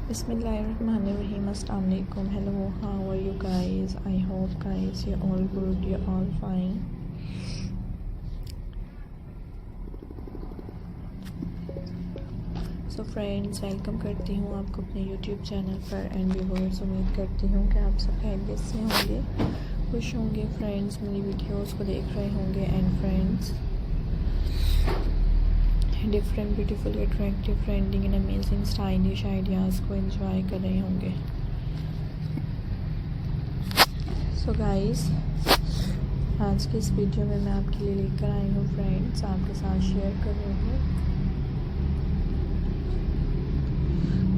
Bismillahirrahmanirrahim. Assalamu alaikum. Hello, how are you guys? I hope guys you're all good, you're all fine. So friends, welcome करती हूँ आपको अपने YouTube channel पर and viewers. उम्मीद करती हूँ कि आप सब खैरियत से होंगे, खुश होंगे फ्रेंड्स, मेरी वीडियोस को देख रहे होंगे and friends different beautiful attractive trending and amazing stylish ideas को एंजॉय कर रहे होंगे। सो गाइस, आज की इस वीडियो में मैं आपके लिए लेकर आई हूँ फ्रेंड्स, आपके साथ शेयर कर रही हूँ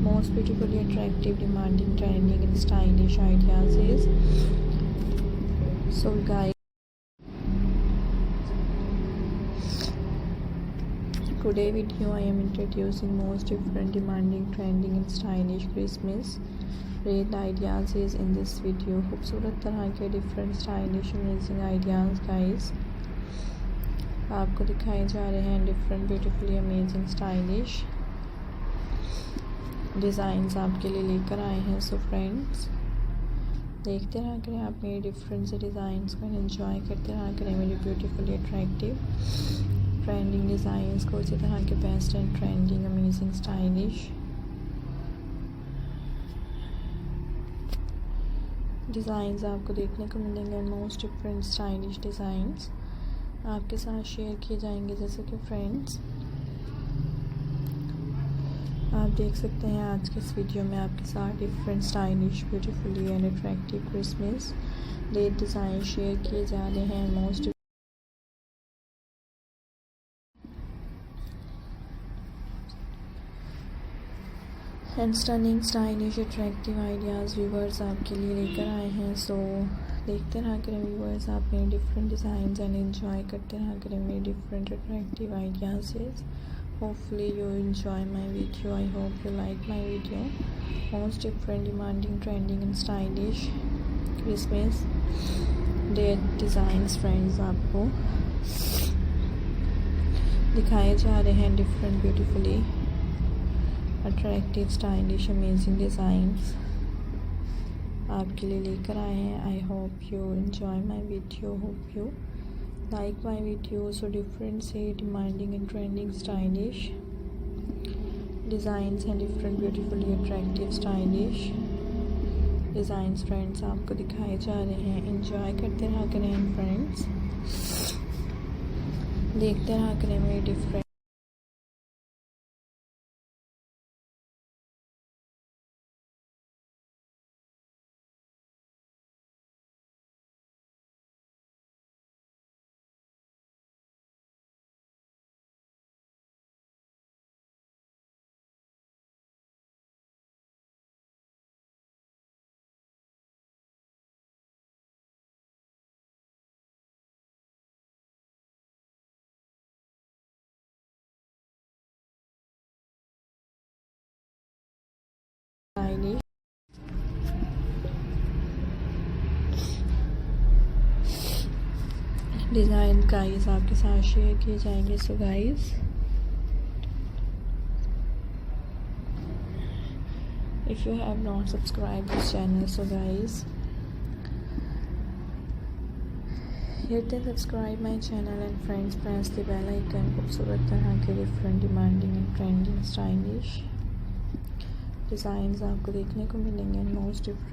most beautifully attractive, demanding, trending and stylish ideas is. So guys, today video I am introducing most different, demanding, trending and stylish Christmas wreath ideas is in this video। खूबसूरत तरह के different stylish amazing ideas guys आपको दिखाए जा रहे हैं। Different beautifully amazing stylish designs आपके लिए लेकर आए हैं। सो फ्रेंड्स, देखते रहा करें आप मेरे डिफरेंट से डिज़ाइंस को एंजॉय करते रहा करें मेरी ब्यूटीफुली अट्रैक्टिव ट्रेंडिंग डिज़ाइंस को, इसी तरह के best and trending amazing stylish designs आपको देखने को मिलेंगे। मोस्ट डिफरेंट स्टाइलिश डिज़ाइंस आपके साथ शेयर किए जाएंगे। जैसे कि फ्रेंड्स आप देख सकते हैं आज के इस वीडियो में आपके साथ different stylish beautifully and attractive Christmas date design share किए जा रहे हैं। Most and stunning stylish attractive ideas viewers आपके लिए लेकर आए हैं। सो देखते रहा करें व्यूवर्स आप मेरे डिफरेंट डिज़ाइन एंड एंजॉय करते रहा करें मेरे different attractive ideas. Hopefully you enjoy my video. I hope you like my video. Most different, demanding, trending and stylish Christmas date designs friends आपको दिखाए जा रहे हैं। Different beautifully attractive stylish amazing designs आपके लिए लेकर आए हैं। I hope you enjoy my video. Hope you like my video। So different say demanding and trending stylish designs and different beautifully attractive stylish designs friends आपको दिखाए जा रहे हैं। enjoy करते रहा करें फ्रेंड्स, देखते रहा करें मेरे डिफरेंट stylish डिज़ाइन गाइस आपके साथ शेयर किए जाएंगे। So guys, if you have not subscribed this channel, so guys hit the subscribe my channel and friends press the bell icon। खूबसूरत तरह के different demanding and trending stylish designs आपको देखने को मिलेंगे। Most different